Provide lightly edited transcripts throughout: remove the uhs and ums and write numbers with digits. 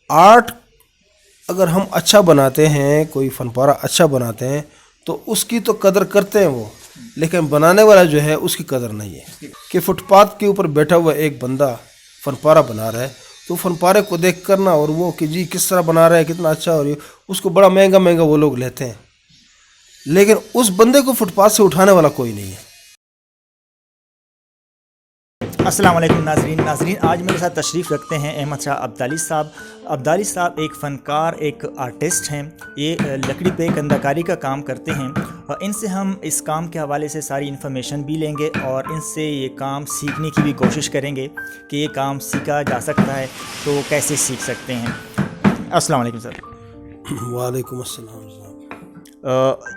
Art اگر ہم اچھا بناتے ہیں، کوئی فن پارہ اچھا بناتے ہیں تو اس کی تو قدر کرتے ہیں وہ، لیکن بنانے والا جو ہے اس کی قدر نہیں ہے. کہ فٹ پاتھ کے اوپر بیٹھا ہوا ایک بندہ فن پارہ بنا رہا ہے تو فن پارے کو دیکھ کرنا اور وہ کہ جی کس طرح بنا رہا ہے، کتنا اچھا، اور اس کو بڑا مہنگا وہ لوگ لیتے ہیں، لیکن اس بندے کو فٹ پاتھ سے اٹھانے والا کوئی نہیں ہے. السلام علیکم ناظرین. آج میرے ساتھ تشریف رکھتے ہیں احمد شاہ عبدالی صاحب. عبدالی صاحب ایک فنکار، ایک آرٹسٹ ہیں. یہ لکڑی پہ کندہ کاری کا کام کرتے ہیں اور ان سے ہم اس کام کے حوالے سے ساری انفارمیشن بھی لیں گے اور ان سے یہ کام سیکھنے کی بھی کوشش کریں گے کہ یہ کام سیکھا جا سکتا ہے تو کیسے سیکھ سکتے ہیں. السلام علیکم سر. وعلیکم السلام.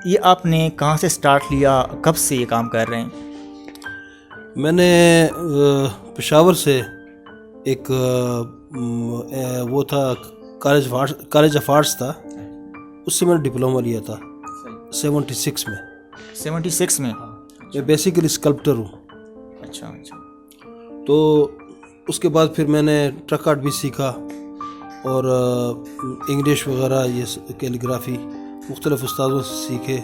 یہ آپ نے کہاں سے سٹارٹ لیا، کب سے یہ کام کر رہے ہیں؟ میں نے پشاور سے ایک وہ تھا کالج آف آرٹس تھا، اس سے میں نے ڈپلومہ لیا تھا 76 میں. 76 میں؟ میں بیسیکلی اسکلپٹر ہوں. اچھا. تو اس کے بعد پھر میں نے ٹرک آرٹ بھی سیکھا اور انگلش وغیرہ، یہ کیلیگرافی مختلف استادوں سے سیکھے،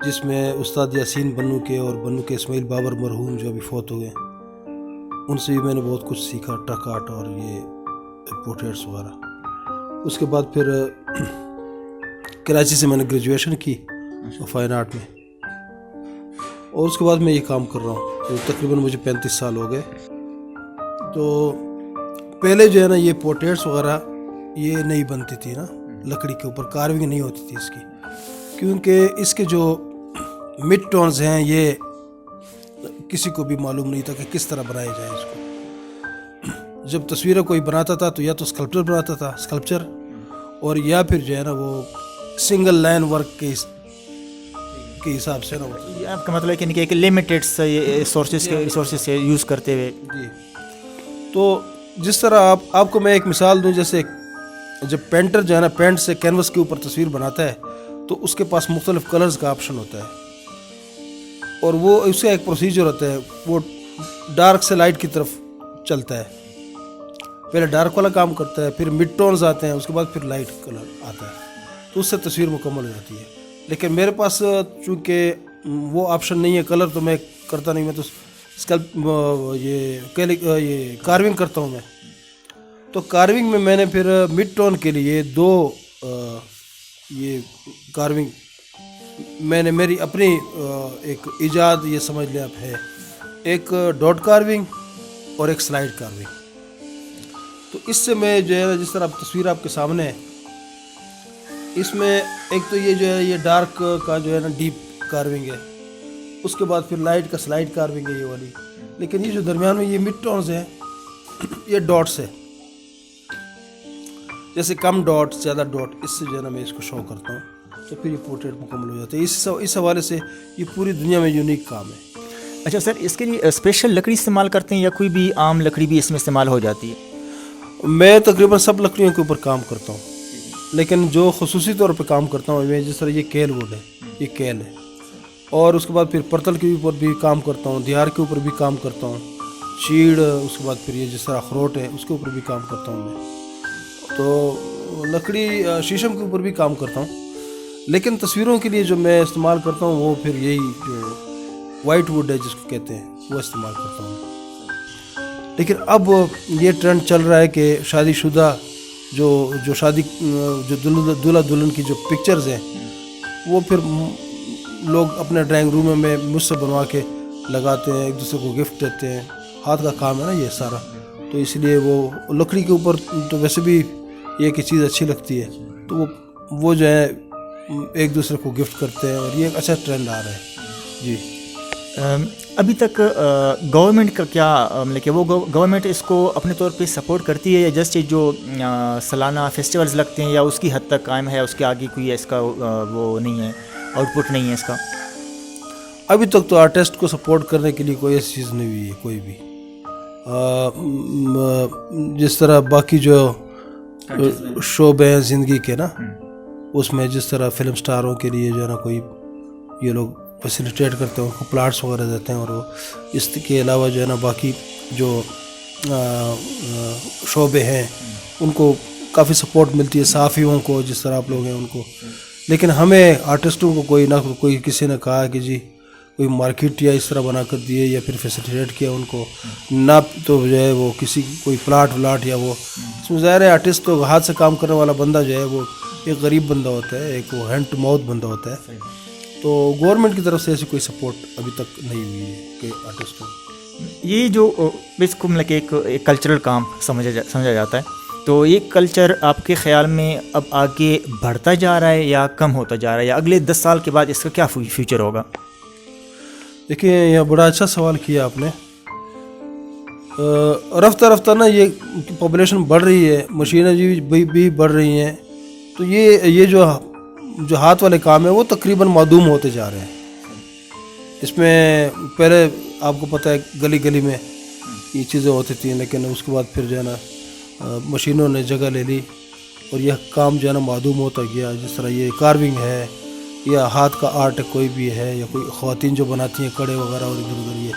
جس میں استاد یاسین بنو کے اور بنو کے اسماعیل بابر مرحوم جو ابھی فوت ہو گئے، ان سے بھی میں نے بہت کچھ سیکھا، ٹرک آرٹ اور یہ پورٹریٹس وغیرہ. اس کے بعد پھر کراچی سے میں نے گریجویشن کی فائن آرٹ میں، اور اس کے بعد میں یہ کام کر رہا ہوں. تو تقریباً مجھے 35 سال ہو گئے. تو پہلے جو ہے نا یہ پورٹریٹس وغیرہ یہ نہیں بنتی تھی نا، لکڑی کے اوپر کارونگ نہیں ہوتی تھی اس کی، کیونکہ اس کے جو مڈ ٹونز ہیں یہ کسی کو بھی معلوم نہیں تھا کہ کس طرح بنایا جائے اس کو. جب تصویریں کوئی بناتا تھا تو یا تو اسکلپچر بناتا تھا، اسکلپچر، اور یا پھر جو ہے نا وہ سنگل لائن ورک کے حساب سے نا. یہ آپ کا مطلب ہے کہ ایک لمیٹیڈ ریسورسز سے یوز کرتے ہوئے. جی. تو جس طرح آپ کو میں ایک مثال دوں، جیسے جب پینٹر جو ہے نا پینٹ سے کینوس کے اوپر تصویر بناتا ہے تو اس کے پاس مختلف کلرز کا آپشن ہوتا ہے، اور وہ اس کا ایک پروسیجر ہوتا ہے، وہ ڈارک سے لائٹ کی طرف چلتا ہے. پہلے ڈارک والا کام کرتا ہے، پھر مڈ ٹونز آتے ہیں، اس کے بعد پھر لائٹ کلر آتا ہے، تو اس سے تصویر مکمل ہو جاتی ہے. لیکن میرے پاس چونکہ وہ آپشن نہیں ہے کلر، تو میں کرتا نہیں. میں تو یہ کارونگ کرتا ہوں. میں تو کارونگ میں میں نے پھر مڈ ٹون کے لیے دو یہ کارونگ میں نے میری اپنی ایک ایجاد یہ سمجھ لیں آپ ہے، ایک ڈاٹ کارونگ اور ایک سلائڈ کارونگ. تو اس سے میں جو ہے جس طرح تصویر آپ کے سامنے ہے، اس میں ایک تو یہ جو ہے یہ ڈارک کا جو ہے نا ڈیپ کارونگ ہے، اس کے بعد پھر لائٹ کا سلائڈ کارونگ ہے یہ والی. لیکن یہ جو درمیان میں یہ مڈ ٹونز ہیں یہ ڈاٹس ہے، جیسے کم ڈاٹ زیادہ ڈاٹ، اس سے جو ہے نا میں اس کو شو کرتا ہوں تو پھر یہ پورٹریٹ مکمل ہو جاتا ہے. اس حوالے سے یہ پوری دنیا میں یونیک کام ہے. اچھا سر، اس کے لیے اسپیشل لکڑی استعمال کرتے ہیں یا کوئی بھی عام لکڑی بھی اس میں استعمال ہو جاتی ہے؟ میں تقریباً سب لکڑیوں کے اوپر کام کرتا ہوں، لیکن جو خصوصی طور پہ کام کرتا ہوں میں، جس طرح یہ کیل ووڈ ہے، یہ کیل ہے، اور اس کے بعد پھر پرتل کے اوپر بھی کام کرتا ہوں، دیار کے اوپر بھی کام کرتا ہوں، چیڑ، اس کے بعد پھر یہ جس طرح اخروٹ ہے اس کے اوپر بھی کام کرتا ہوں میں. تو لکڑی شیشم کے اوپر بھی کام کرتا ہوں، لیکن تصویروں کے لیے جو میں استعمال کرتا ہوں وہ پھر یہی جو وائٹ ووڈ ہے جس کو کہتے ہیں وہ استعمال کرتا ہوں. لیکن اب یہ ٹرینڈ چل رہا ہے کہ شادی شدہ جو شادی جو دلہا دلہن کی جو پکچرز ہیں وہ پھر لوگ اپنے ڈرائنگ روم میں مجھ سے بنوا کے لگاتے ہیں، ایک دوسرے کو گفٹ دیتے ہیں. ہاتھ کا کام ہے نا یہ سارا، تو اس لیے وہ لکڑی کے اوپر تو ویسے بھی یہ کہ چیز اچھی لگتی ہے، تو وہ جو ہے ایک دوسرے کو گفٹ کرتے ہیں، اور یہ ایک اچھا ٹرینڈ آ رہا ہے. جی. ابھی تک گورنمنٹ کا کیا مطلب کہ وہ گورنمنٹ اس کو اپنے طور پہ سپورٹ کرتی ہے، یا جسٹ جو سالانہ فیسٹیولز لگتے ہیں یا اس کی حد تک قائم ہے، اس کے آگے کوئی اس کا وہ نہیں ہے، آؤٹ پٹ نہیں ہے اس کا؟ ابھی تک تو آرٹسٹ کو سپورٹ کرنے کے لیے کوئی ایسی چیز نہیں ہوئی ہے کوئی بھی. جس طرح باقی جو شعبے ہیں زندگی کے نا، اس میں جس طرح فلم سٹاروں کے لیے جو ہے نا کوئی یہ لوگ فیسیلیٹیٹ کرتے ہیں، ان کو پلاٹس وغیرہ دیتے ہیں، اور وہ اس کے علاوہ جو ہے نا باقی جو شعبے ہیں ان کو کافی سپورٹ ملتی ہے صحافیوں کو جس طرح آپ لوگ ہیں ان کو، لیکن ہمیں آرٹسٹوں کو کوئی کسی نے کہا کہ جی کوئی مارکیٹ یا اس طرح بنا کر دیے یا پھر فیسیلیٹیٹ کیا ان کو، نہ تو جو ہے وہ کسی کوئی پلاٹ یا وہ، اس میں ظاہر ہے آرٹسٹ تو ہاتھ سے کام کرنے والا بندہ جو ہے وہ ایک غریب بندہ ہوتا ہے، ایک وہ ہینڈ ٹو ماؤتھ بندہ ہوتا ہے، تو گورنمنٹ کی طرف سے ایسی کوئی سپورٹ ابھی تک نہیں ہوئی ہے کہ آرٹسٹوں. یہ جو بیسک مطلب کہ ایک کلچرل کام سمجھا جاتا ہے، تو یہ کلچر آپ کے خیال میں اب آگے بڑھتا جا رہا ہے یا کم ہوتا جا رہا ہے، یا اگلے 10 سال کے بعد اس کا کیا فیوچر ہوگا؟ دیکھیں یہ بڑا اچھا سوال کیا آپ نے. رفتہ رفتہ نا یہ پاپولیشن بڑھ رہی ہے، مشینیں بھی بڑھ رہی ہیں، تو یہ جو ہاتھ والے کام ہیں وہ تقریباً معدوم ہوتے جا رہے ہیں. اس میں پہلے آپ کو پتہ ہے گلی گلی میں یہ چیزیں ہوتی تھیں، لیکن اس کے بعد پھر جو ہے نا مشینوں نے جگہ لے لی اور یہ کام جو ہے نا معدوم ہوتا گیا. جس طرح یہ کارونگ ہے یا ہاتھ کا آرٹ کوئی بھی ہے، یا کوئی خواتین جو بناتی ہیں کڑے وغیرہ اور ادھر ادھر،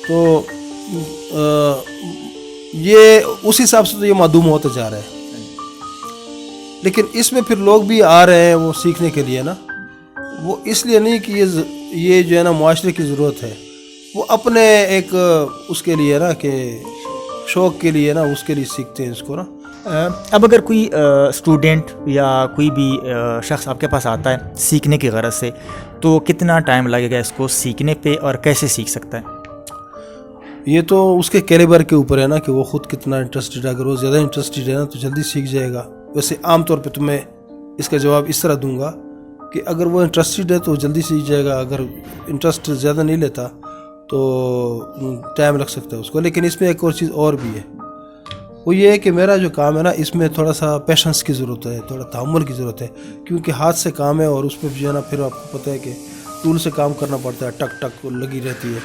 تو یہ اس حساب سے تو یہ معدوم ہوتا جا رہا ہے. لیکن اس میں پھر لوگ بھی آ رہے ہیں وہ سیکھنے کے لیے نا، وہ اس لیے نہیں کہ یہ جو ہے نا معاشرے کی ضرورت ہے، وہ اپنے ایک اس کے لیے نا کہ شوق کے لیے نا اس کے لیے سیکھتے ہیں اس کو نا. اب اگر کوئی اسٹوڈنٹ یا کوئی بھی شخص آپ کے پاس آتا ہے سیکھنے کی غرض سے، تو کتنا ٹائم لگے گا اس کو سیکھنے پہ اور کیسے سیکھ سکتا ہے؟ یہ تو اس کے کیلیبر کے اوپر ہے نا کہ وہ خود کتنا انٹرسٹڈ ہے. اگر وہ زیادہ انٹرسٹڈ ہے نا تو جلدی سیکھ جائے گا. ویسے عام طور پہ تو میں اس کا جواب اس طرح دوں گا کہ اگر وہ انٹرسٹڈ ہے تو جلدی سیکھ جائے گا، اگر انٹرسٹ زیادہ نہیں لیتا تو ٹائم لگ سکتا ہے اس کو. لیکن اس میں ایک اور چیز اور بھی ہے، وہ یہ ہے کہ میرا جو کام ہے نا اس میں تھوڑا سا پیشنس کی ضرورت ہے، تھوڑا تحمل کی ضرورت ہے، کیونکہ ہاتھ سے کام ہے اور اس میں جو ہے نا پھر آپ کو پتہ ہے کہ ٹول سے کام کرنا پڑتا ہے، ٹک ٹک لگی رہتی ہے.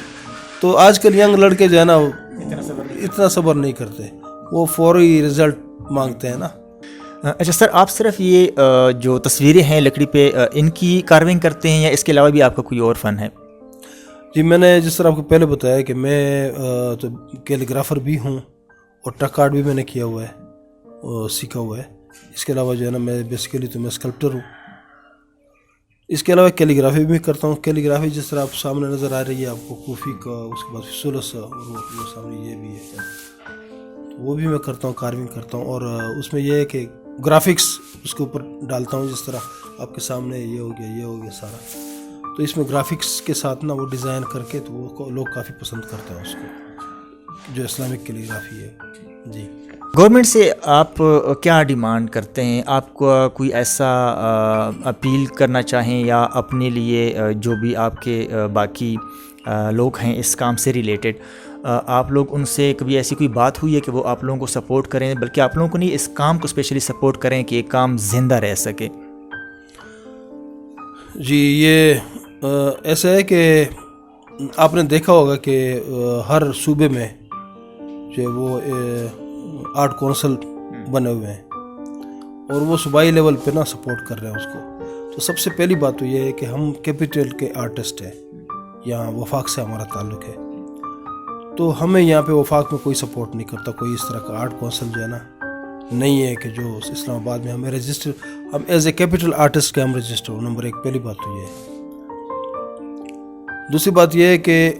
تو آج کل ینگ لڑکے جو ہے نا اتنا صبر نہیں کرتے، وہ فوری رزلٹ مانگتے ہیں نا. اچھا سر، آپ صرف یہ جو تصویریں ہیں لکڑی پہ ان کی کارونگ کرتے ہیں یا اس کے علاوہ بھی آپ کا کوئی اور فن ہے؟ جی میں نے جس طرح آپ کو پہلے بتایا کہ میں تو کیلیگرافر بھی ہوں اور ٹک آرٹ بھی میں نے کیا ہوا ہے اور سیکھا ہوا ہے. اس کے علاوہ جو ہے نا میں بیسیکلی تو میں اسکلپٹر ہوں. اس کے علاوہ کیلیگرافی بھی کرتا ہوں. کیلیگرافی جس طرح آپ سامنے نظر آ رہی ہے آپ کو کوفی کا، اس کے بعد سولس اور وہ سامنے یہ بھی ہے، تو وہ بھی میں کرتا ہوں، کارونگ کرتا ہوں. اور اس میں یہ ہے کہ گرافکس اس کے اوپر ڈالتا ہوں، جس طرح آپ کے سامنے یہ ہو گیا سارا. تو اس میں گرافکس کے ساتھ نا وہ ڈیزائن کر کے تو وہ لوگ کافی پسند کرتے ہیں اس کو، جو اسلامک کیلیگرافی ہے. جی گورنمنٹ سے آپ کیا ڈیمانڈ کرتے ہیں؟ آپ کو کوئی ایسا اپیل کرنا چاہیں یا اپنے لیے جو بھی آپ کے باقی لوگ ہیں اس کام سے ریلیٹڈ، آپ لوگ ان سے کبھی ایسی کوئی بات ہوئی ہے کہ وہ آپ لوگوں کو سپورٹ کریں، بلکہ آپ لوگوں کو نہیں اس کام کو اسپیشلی سپورٹ کریں کہ یہ کام زندہ رہ سکے؟ جی یہ ایسا ہے کہ آپ نے دیکھا ہوگا کہ ہر صوبے میں جو وہ آرٹ کونسل بنے ہوئے ہیں اور وہ صوبائی لیول پہ نا سپورٹ کر رہے ہیں اس کو. تو سب سے پہلی بات تو یہ ہے کہ ہم کیپٹل کے آرٹسٹ ہیں، یہاں وفاق سے ہمارا تعلق ہے، تو ہمیں یہاں پہ وفاق میں کوئی سپورٹ نہیں کرتا. کوئی اس طرح کا آرٹ کونسل جو ہے نا نہیں ہے کہ جو اسلام آباد میں ہمیں رجسٹر، ہم ایز اے کیپٹل آرٹسٹ کے ہم رجسٹر ہوں. نمبر 1 پہلی بات تو یہ ہے. دوسری بات یہ ہے کہ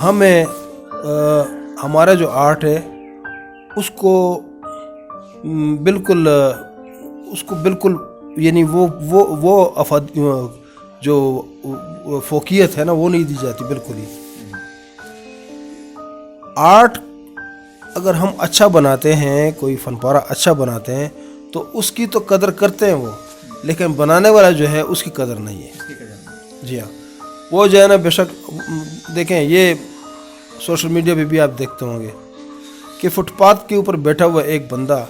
ہمیں ہمارا جو آرٹ ہے اس کو بالکل یعنی وہ جو فوقیت ہے نا وہ نہیں دی جاتی بالکل ہی. آرٹ اگر ہم اچھا بناتے ہیں، کوئی فن پارہ اچھا بناتے ہیں تو اس کی تو قدر کرتے ہیں وہ، لیکن بنانے والا جو ہے اس کی قدر نہیں ہے. جی ہاں، وہ جو ہے نا بے شک دیکھیں یہ سوشل میڈیا پہ بھی آپ دیکھتے ہوں گے کہ فٹ پاتھ کے اوپر بیٹھا ہوا ایک بندہ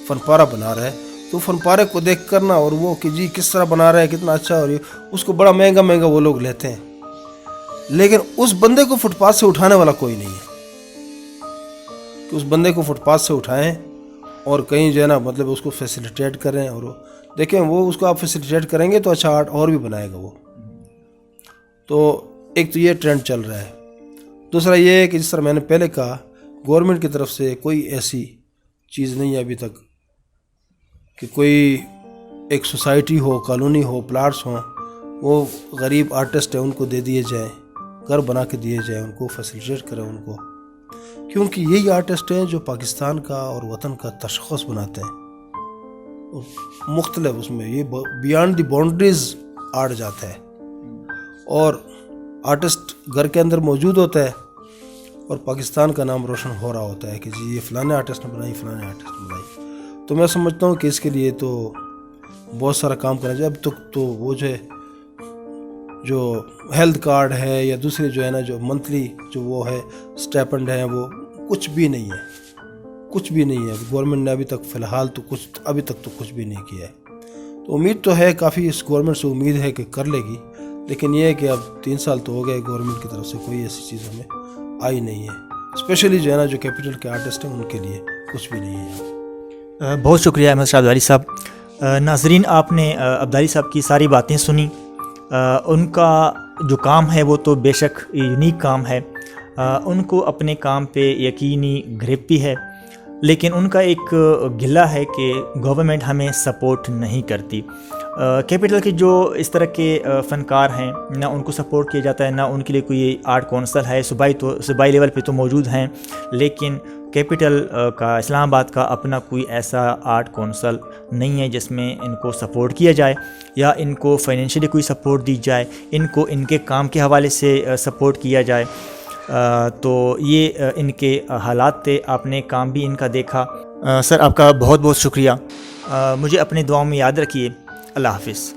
فن پارہ بنا رہا ہے، تو فن پارے کو دیکھ کرنا اور وہ کہ جی کس طرح بنا رہا ہے، کتنا اچھا، اور اس کو بڑا مہنگا وہ لوگ لیتے ہیں، لیکن اس بندے کو فٹ پاتھ سے اٹھانے والا کوئی نہیں ہے کہ اس بندے کو فٹ پاتھ سے اٹھائیں اور کہیں جو ہے نا مطلب اس کو فیسیلیٹیٹ کریں. اور دیکھیں وہ اس کو آپ فیسیلیٹیٹ کریں گے تو اچھا آرٹ اور بھی بنائے گا وہ. تو ایک تو یہ ٹرینڈ چل رہا ہے. دوسرا یہ ہے کہ جس طرح میں نے پہلے کہا، گورنمنٹ کی طرف سے کوئی ایسی چیز نہیں ہے ابھی تک کہ کوئی ایک سوسائٹی ہو، کالونی ہو، پلاٹس ہوں، وہ غریب آرٹسٹ ہیں ان کو دے دیے جائیں، گھر بنا کے دیے جائیں، ان کو فیسیلیٹیٹ کریں ان کو، کیونکہ یہی آرٹسٹ ہیں جو پاکستان کا اور وطن کا تشخص بناتے ہیں. مختلف اس میں یہ بیانڈ دی باؤنڈریز آڑ جاتا ہے، اور آرٹسٹ گھر کے اندر موجود ہوتا ہے اور پاکستان کا نام روشن ہو رہا ہوتا ہے کہ جی یہ فلانے آرٹسٹ نے بنائی، فلانے آرٹسٹ نے بنائی. تو میں سمجھتا ہوں کہ اس کے لیے تو بہت سارا کام کرنا چاہیے. اب تک تو وہ جو ہیلتھ کارڈ ہے یا دوسرے جو ہے نا جو منتھلی جو وہ ہے اسٹیپنڈ ہیں، وہ کچھ بھی نہیں ہے، کچھ بھی نہیں ہے. گورنمنٹ نے ابھی تک فی الحال تو ابھی تک تو کچھ بھی نہیں کیا ہے. تو امید تو ہے، کافی اس گورنمنٹ سے امید ہے کہ کر لے گی، لیکن یہ ہے کہ اب 3 سال تو ہو گئے گورنمنٹ کی طرف سے کوئی ایسی چیز ہمیں آئی نہیں ہے. اسپیشلی جو ہے نا جو کیپٹل کے آرٹسٹ ہیں ان کے لیے کچھ بھی نہیں ہے. بہت شکریہ احمد شاہ عبدالی صاحب. ناظرین، آپ نے عبدالی صاحب کی ساری باتیں سنی. ان کا جو کام ہے وہ تو بے شک یونیک کام ہے، ان کو اپنے کام پہ یقینی گرپ بھی ہے، لیکن ان کا ایک گلہ ہے کہ گورنمنٹ ہمیں سپورٹ نہیں کرتی. کیپٹل کے جو اس طرح کے فنکار ہیں، نہ ان کو سپورٹ کیا جاتا ہے، نہ ان کے لیے کوئی آرٹ کونسل ہے. صوبائی لیول پہ تو موجود ہیں، لیکن کیپٹل کا، اسلام آباد کا اپنا کوئی ایسا آرٹ کونسل نہیں ہے جس میں ان کو سپورٹ کیا جائے یا ان کو فائنینشلی کوئی سپورٹ دی جائے، ان کو ان کے کام کے حوالے سے سپورٹ کیا جائے. تو یہ ان کے حالات تھے، آپ نے کام بھی ان کا دیکھا. سر، آپ کا بہت بہت شکریہ. مجھے اپنی دعاؤں میں یاد رکھیے. اللہ حافظ.